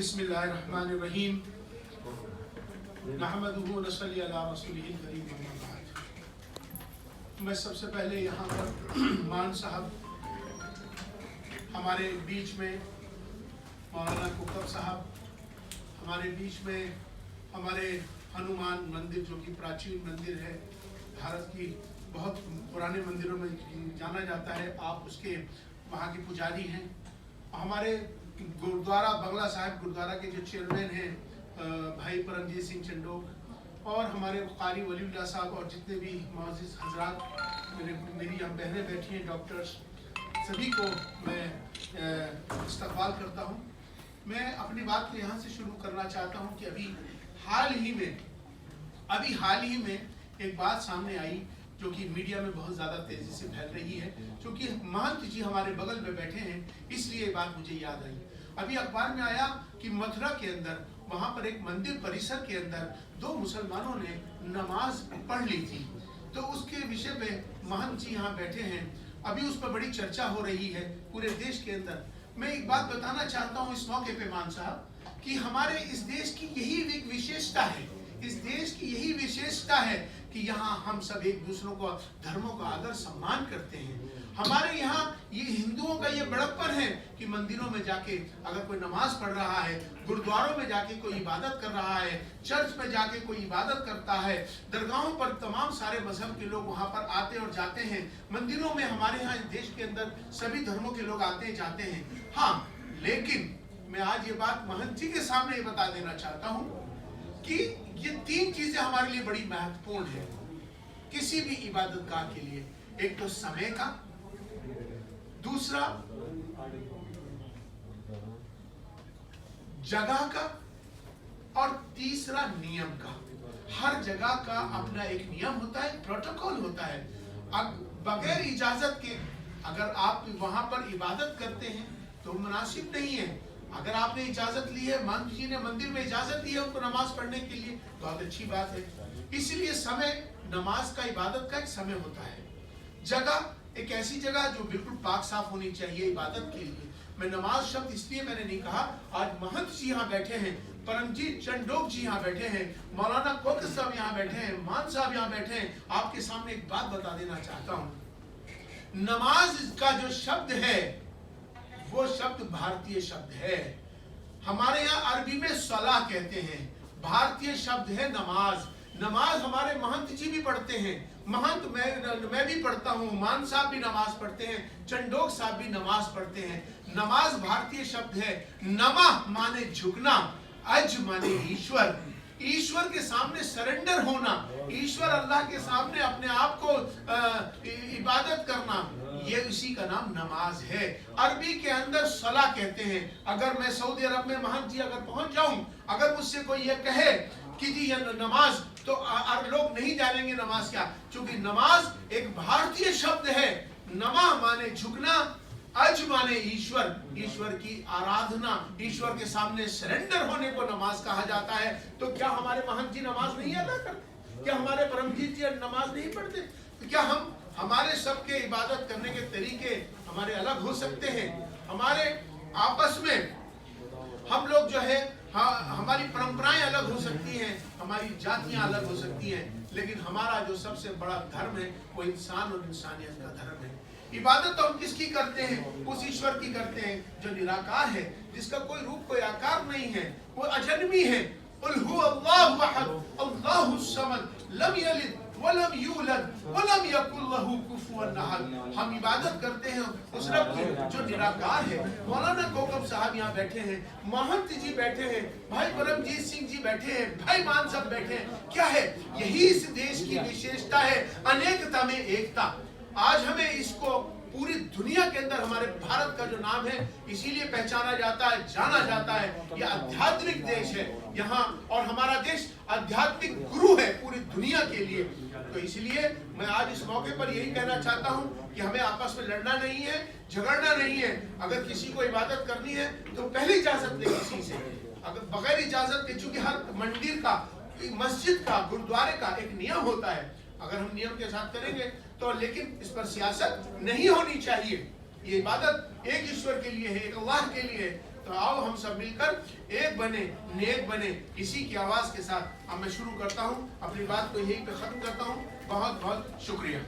बिस्मिल्लाहिर्रहमानिर्रहीम नहमदुहु व नसल्ली अला रसूलिहिल करीम अम्मा बाद। मैं सबसे पहले यहाँ पर मान साहब हमारे बीच में, मौलाना कुकब साहब हमारे बीच में, हमारे हनुमान मंदिर जो कि प्राचीन मंदिर है, भारत की बहुत पुराने मंदिरों में जाना जाता है, आप उसके वहाँ के पुजारी हैं। हमारे गुरुद्वारा बंगला साहिब गुरुद्वारा के जो चेयरमैन हैं भाई परमजीत सिंह चंडोक, और हमारे कारी वलीउल्लाह साहब, और जितने भी मुअज़्ज़िज़ हज़रात मेरी यहाँ बहनें बैठी हैं, डॉक्टर्स, सभी को मैं इस्तक़बाल करता हूँ। मैं अपनी बात को यहाँ से शुरू करना चाहता हूँ कि अभी हाल ही में एक बात सामने आई जो कि मीडिया में बहुत ज़्यादा तेज़ी से फैल रही है। क्योंकि महंत जी हमारे बगल में बैठे हैं, इसलिए ये बात मुझे याद आई। अभी अखबार में आया कि मथुरा के अंदर, वहाँ पर एक मंदिर परिसर के अंदर दो मुसलमानों ने नमाज पढ़ ली थी। तो उसके विषय पे महंत जी यहाँ बैठे हैं, अभी उस पर बड़ी चर्चा हो रही है पूरे देश के अंदर। मैं एक बात बताना चाहता हूँ इस मौके पे मान साहब कि हमारे इस देश की यही एक विशेषता है, इस देश की यही विशेषता है कि यहाँ हम सब एक दूसरों को, धर्मों का आदर सम्मान करते हैं। हमारे यहाँ ये हिंदुओं का ये बड़प्पन है कि मंदिरों में जाके अगर कोई नमाज पढ़ रहा है, गुरुद्वारों में जाके कोई इबादत कर रहा है, चर्च में जाके कोई इबादत करता है, दरगाहों पर तमाम सारे मजहब के लोग वहाँ पर आते और जाते हैं। मंदिरों में हमारे यहाँ देश के अंदर सभी धर्मों के लोग आते जाते हैं। हाँ, लेकिन मैं आज ये बात महंत जी के सामने ये बता देना चाहता हूँ कि ये तीन चीजें हमारे लिए बड़ी महत्वपूर्ण है किसी भी इबादत गाह के लिए। एक तो समय का, दूसरा जगह का, और तीसरा नियम का। हर जगह का अपना एक नियम होता है, प्रोटोकॉल होता है। अब बगैर इजाजत के अगर आप वहां पर इबादत करते हैं तो मुनासिब नहीं है। अगर आपने इजाजत ली है, महंत जी ने मंदिर में इजाजत दी है उनको नमाज पढ़ने के लिए, बहुत अच्छी बात है। इसलिए समय, नमाज का, इबादत का एक समय होता है। जगह, एक ऐसी जगह जो बिल्कुल पाक साफ होनी चाहिए इबादत के लिए। मैं नमाज शब्द इसलिए मैंने नहीं कहा, आज महंत जी यहाँ बैठे हैं, परमजीत चंडोक जी यहाँ बैठे हैं, मौलाना कुकब साहब यहाँ बैठे हैं, मान साहब यहाँ बैठे हैं। आपके सामने एक बात बता देना चाहता हूँ, नमाज का जो शब्द है वो शब्द भारतीय शब्द है। हमारे यहाँ अरबी में सलाह कहते हैं, भारतीय शब्द है नमाज। नमाज हमारे महंत जी भी पढ़ते हैं, महंत मैं भी पढ़ता हूँ, मान साहब भी नमाज पढ़ते हैं, चंडोक साहब भी नमाज पढ़ते हैं। नमाज भारतीय शब्द है। नमा माने झुकना, अज माने ईश्वर, ईश्वर के सामने सरेंडर होना, ईश्वर अल्लाह के सामने अपने आप को इबादत करना, ये इसी का नाम नमाज है। अरबी के अंदर सलाह कहते हैं। अगर मैं सऊदी अरब में महंत जी अगर पहुंच जाऊं, अगर मुझसे कोई ये कहे कि जी ये नमाज, तो लोग नहीं जानेंगे नमाज क्या, क्योंकि नमाज एक भारतीय शब्द है। नमा माने झुकना, अज माने ईश्वर, ईश्वर की आराधना, ईश्वर के सामने सरेंडर होने को नमाज कहा जाता है। तो क्या हमारे महंत जी नमाज नहीं अदा करते? क्या हमारे परमजीत जी नमाज नहीं पढ़ते? तो क्या हमारे सबके इबादत करने के तरीके हमारे अलग हो सकते हैं? हमारे आपस में हम लोग जो है, हमारी परंपराएं अलग हो सकती हैं, हमारी जातियां अलग हो सकती हैं, लेकिन हमारा जो सबसे बड़ा धर्म है वो इंसान और इंसानियत का धर्म है। इबादत तो हम किसकी करते हैं? उस ईश्वर की करते हैं जो निराकार है, जिसका कोई रूप कोई आकार नहीं है, वो अजन्मी है। कुल हु अल्लाहु अहद अल्लाहु समद लम यलिद वलम यूलद वलम यकुल लहू कुफुवन अहद। हम इबादत करते हैं उस रब की जो निराकार है। मौलाना कुकब साहब यहाँ बैठे हैं, महंत जी बैठे हैं, भाई परमजीत सिंह जी बैठे हैं, भाई मान साहब बैठे हैं। क्या है? यही इस देश की विशेषता है, अनेकता में एकता। आज हमें इसको पूरी दुनिया के अंदर हमारे भारत का जो नाम है इसीलिए पहचाना जाता है, जाना जाता है। यह आध्यात्मिक देश है यहाँ, और हमारा देश आध्यात्मिक गुरु है पूरी दुनिया के लिए। तो इसलिए मैं आज इस मौके पर यही कहना चाहता हूँ कि हमें आपस में लड़ना नहीं है, झगड़ना नहीं है। अगर किसी को इबादत करनी है तो पहले इजाजत ले किसी से। अगर बगैर इजाजत के, चूंकि हर मंदिर का, मस्जिद का, गुरुद्वारे का एक नियम होता है, अगर हम नियम के साथ करेंगे तो, लेकिन इस पर सियासत नहीं होनी चाहिए। ये इबादत एक ईश्वर के लिए है, एक अल्लाह के लिए है। तो तो आओ हम सब मिलकर एक बने, नेक बने। इसी की आवाज के साथ अब मैं शुरू करता हूँ, अपनी बात को यहीं पे खत्म करता हूँ। बहुत बहुत शुक्रिया।